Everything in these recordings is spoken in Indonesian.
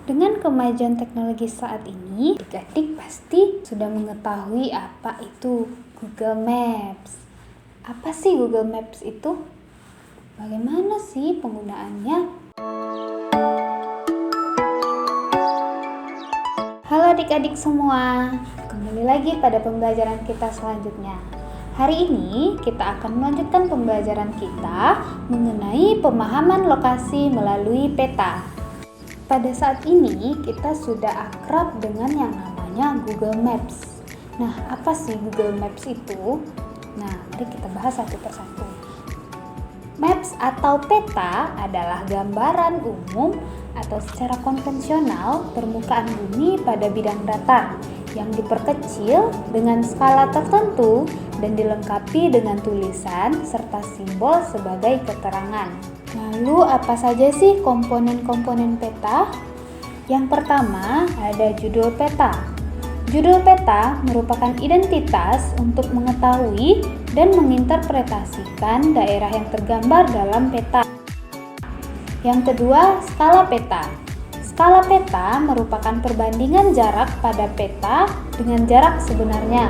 Dengan kemajuan teknologi saat ini, adik-adik pasti sudah mengetahui apa itu Google Maps. Apa sih Google Maps itu? Bagaimana sih penggunaannya? Halo adik-adik semua, kembali lagi pada pembelajaran kita selanjutnya. Hari ini kita akan melanjutkan pembelajaran kita mengenai pemahaman lokasi melalui peta. Pada saat ini kita sudah akrab dengan yang namanya Google Maps. Nah, apa sih Google Maps itu? Nah, mari kita bahas satu persatu. Maps atau peta adalah gambaran umum atau secara konvensional permukaan bumi pada bidang datar yang diperkecil dengan skala tertentu dan dilengkapi dengan tulisan serta simbol sebagai keterangan. Lalu apa saja sih komponen-komponen peta? Yang pertama ada judul peta. Judul peta merupakan identitas untuk mengetahui dan menginterpretasikan daerah yang tergambar dalam peta. Yang kedua, skala peta. Skala peta merupakan perbandingan jarak pada peta dengan jarak sebenarnya.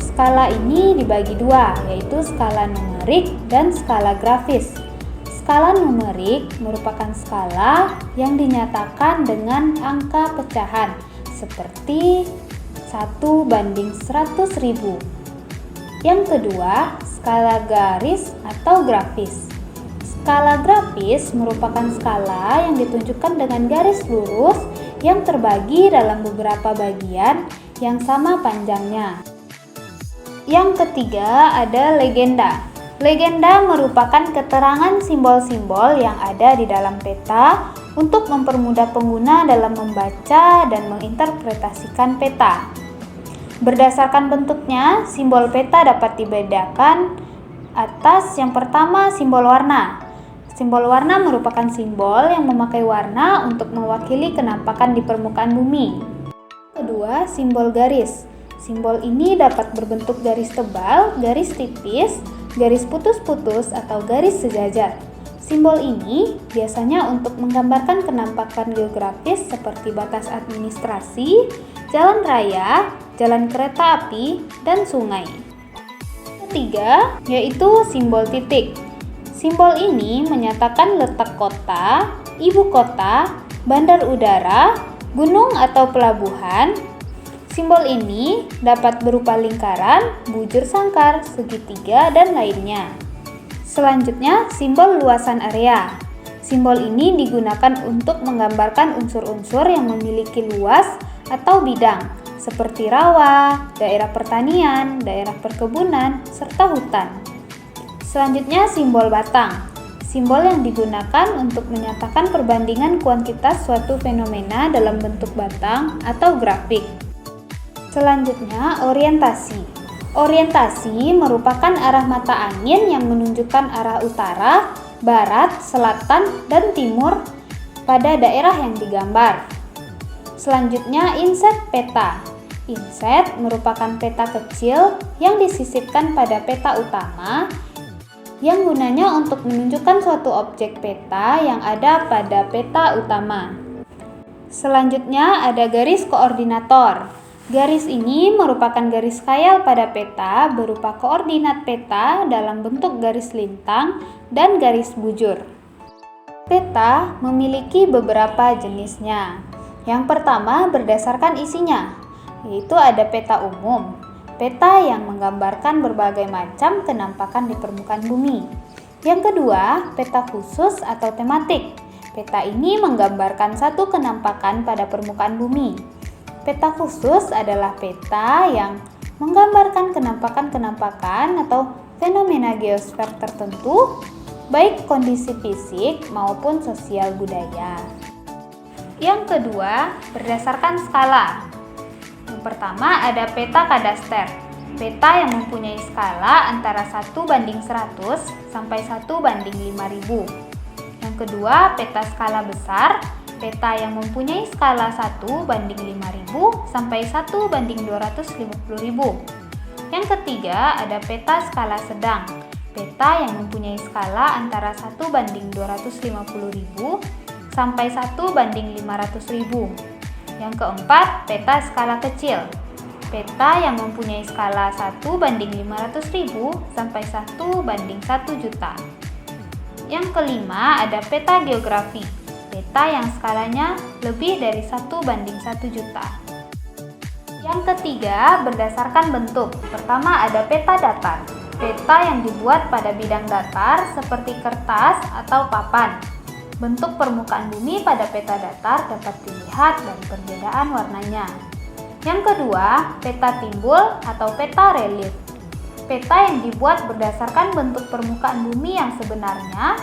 Skala ini dibagi dua, yaitu skala numerik dan skala grafis. Skala numerik merupakan skala yang dinyatakan dengan angka pecahan seperti 1/100.000. Yang kedua, skala garis atau grafis. Skala grafis merupakan skala yang ditunjukkan dengan garis lurus yang terbagi dalam beberapa bagian yang sama panjangnya. Yang ketiga ada legenda. Legenda merupakan keterangan simbol-simbol yang ada di dalam peta untuk mempermudah pengguna dalam membaca dan menginterpretasikan peta. Berdasarkan bentuknya, simbol peta dapat dibedakan atas yang pertama simbol warna. Simbol warna merupakan simbol yang memakai warna untuk mewakili kenampakan di permukaan bumi. Kedua, simbol garis. Simbol ini dapat berbentuk garis tebal, garis tipis, garis putus-putus, atau garis sejajar. Simbol ini biasanya untuk menggambarkan kenampakan geografis seperti batas administrasi, jalan raya, jalan kereta api, dan sungai. Ketiga, yaitu simbol titik. Simbol ini menyatakan letak kota, ibu kota, bandar udara, gunung atau pelabuhan. Simbol ini dapat berupa lingkaran, bujur sangkar, segitiga, dan lainnya. Selanjutnya, simbol luasan area. Simbol ini digunakan untuk menggambarkan unsur-unsur yang memiliki luas atau bidang, seperti rawa, daerah pertanian, daerah perkebunan, serta hutan. Selanjutnya, simbol batang. Simbol yang digunakan untuk menyatakan perbandingan kuantitas suatu fenomena dalam bentuk batang atau grafik. Selanjutnya, orientasi. Orientasi merupakan arah mata angin yang menunjukkan arah utara, barat, selatan, dan timur pada daerah yang digambar. Selanjutnya, inset peta. Inset merupakan peta kecil yang disisipkan pada peta utama yang gunanya untuk menunjukkan suatu objek peta yang ada pada peta utama. Selanjutnya ada garis koordinator. Garis ini merupakan garis khayal pada peta berupa koordinat peta dalam bentuk garis lintang dan garis bujur. Peta memiliki beberapa jenisnya. Yang pertama berdasarkan isinya, yaitu ada peta umum. Peta yang menggambarkan berbagai macam kenampakan di permukaan bumi. Yang kedua, peta khusus atau tematik. Peta ini menggambarkan satu kenampakan pada permukaan bumi. Peta khusus adalah peta yang menggambarkan kenampakan-kenampakan atau fenomena geosfer tertentu, baik kondisi fisik maupun sosial budaya. Yang kedua, berdasarkan skala. Yang pertama ada peta kadaster. Peta yang mempunyai skala antara 1/100 sampai 1/5000. Yang kedua, peta skala besar. Peta yang mempunyai skala 1/5000 sampai 1/250.000. Yang ketiga, ada peta skala sedang. Peta yang mempunyai skala antara 1/250.000 sampai 1:500.000. Yang keempat, peta skala kecil. Peta yang mempunyai skala 1:500.000 sampai 1:1 juta. Yang kelima, ada peta geografi. Peta yang skalanya lebih dari 1:1 juta. Yang ketiga, berdasarkan bentuk. Pertama, ada peta datar. Peta yang dibuat pada bidang datar seperti kertas atau papan. Bentuk permukaan bumi pada peta datar dapat dilihat dari perbedaan warnanya. Yang kedua, peta timbul atau peta relief. Peta yang dibuat berdasarkan bentuk permukaan bumi yang sebenarnya.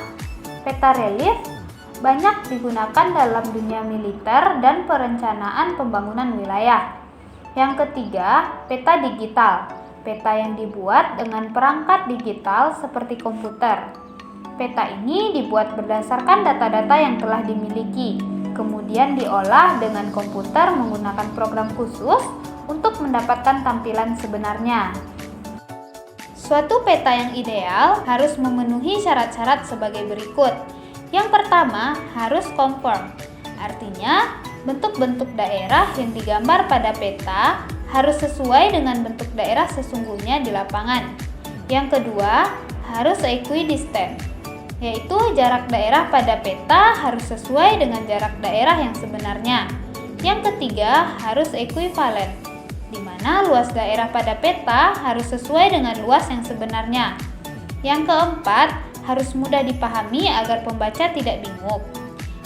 Peta relief banyak digunakan dalam dunia militer dan perencanaan pembangunan wilayah. Yang ketiga, peta digital. Peta yang dibuat dengan perangkat digital seperti komputer. Peta ini dibuat berdasarkan data-data yang telah dimiliki, kemudian diolah dengan komputer menggunakan program khusus untuk mendapatkan tampilan sebenarnya. Suatu peta yang ideal harus memenuhi syarat-syarat sebagai berikut. Yang pertama, harus conform. Artinya, bentuk-bentuk daerah yang digambar pada peta harus sesuai dengan bentuk daerah sesungguhnya di lapangan. Yang kedua, harus equidistant, yaitu jarak daerah pada peta harus sesuai dengan jarak daerah yang sebenarnya. Yang ketiga, harus equivalent, di mana luas daerah pada peta harus sesuai dengan luas yang sebenarnya. Yang keempat, harus mudah dipahami agar pembaca tidak bingung.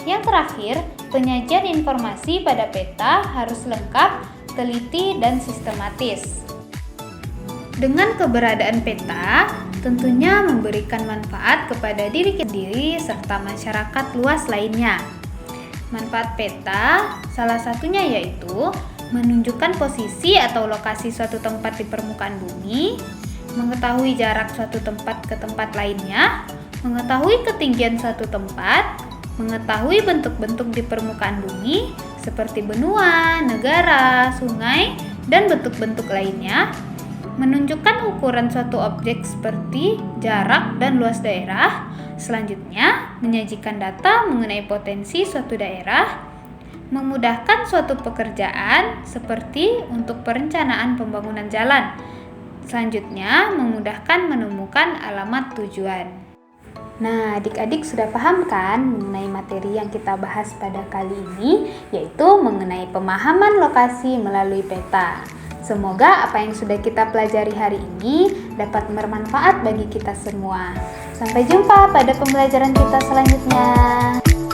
Yang terakhir, penyajian informasi pada peta harus lengkap, teliti, dan sistematis. Dengan keberadaan peta, tentunya memberikan manfaat kepada diri sendiri serta masyarakat luas lainnya. Manfaat peta salah satunya yaitu menunjukkan posisi atau lokasi suatu tempat di permukaan bumi, mengetahui jarak suatu tempat ke tempat lainnya, mengetahui ketinggian suatu tempat, mengetahui bentuk-bentuk di permukaan bumi seperti benua, negara, sungai, dan bentuk-bentuk lainnya, menunjukkan ukuran suatu objek seperti jarak dan luas daerah. Selanjutnya, menyajikan data mengenai potensi suatu daerah, memudahkan suatu pekerjaan seperti untuk perencanaan pembangunan jalan. Selanjutnya, memudahkan menemukan alamat tujuan. Nah, adik-adik sudah paham kan mengenai materi yang kita bahas pada kali ini, yaitu mengenai pemahaman lokasi melalui peta. Semoga apa yang sudah kita pelajari hari ini dapat bermanfaat bagi kita semua. Sampai jumpa pada pembelajaran kita selanjutnya.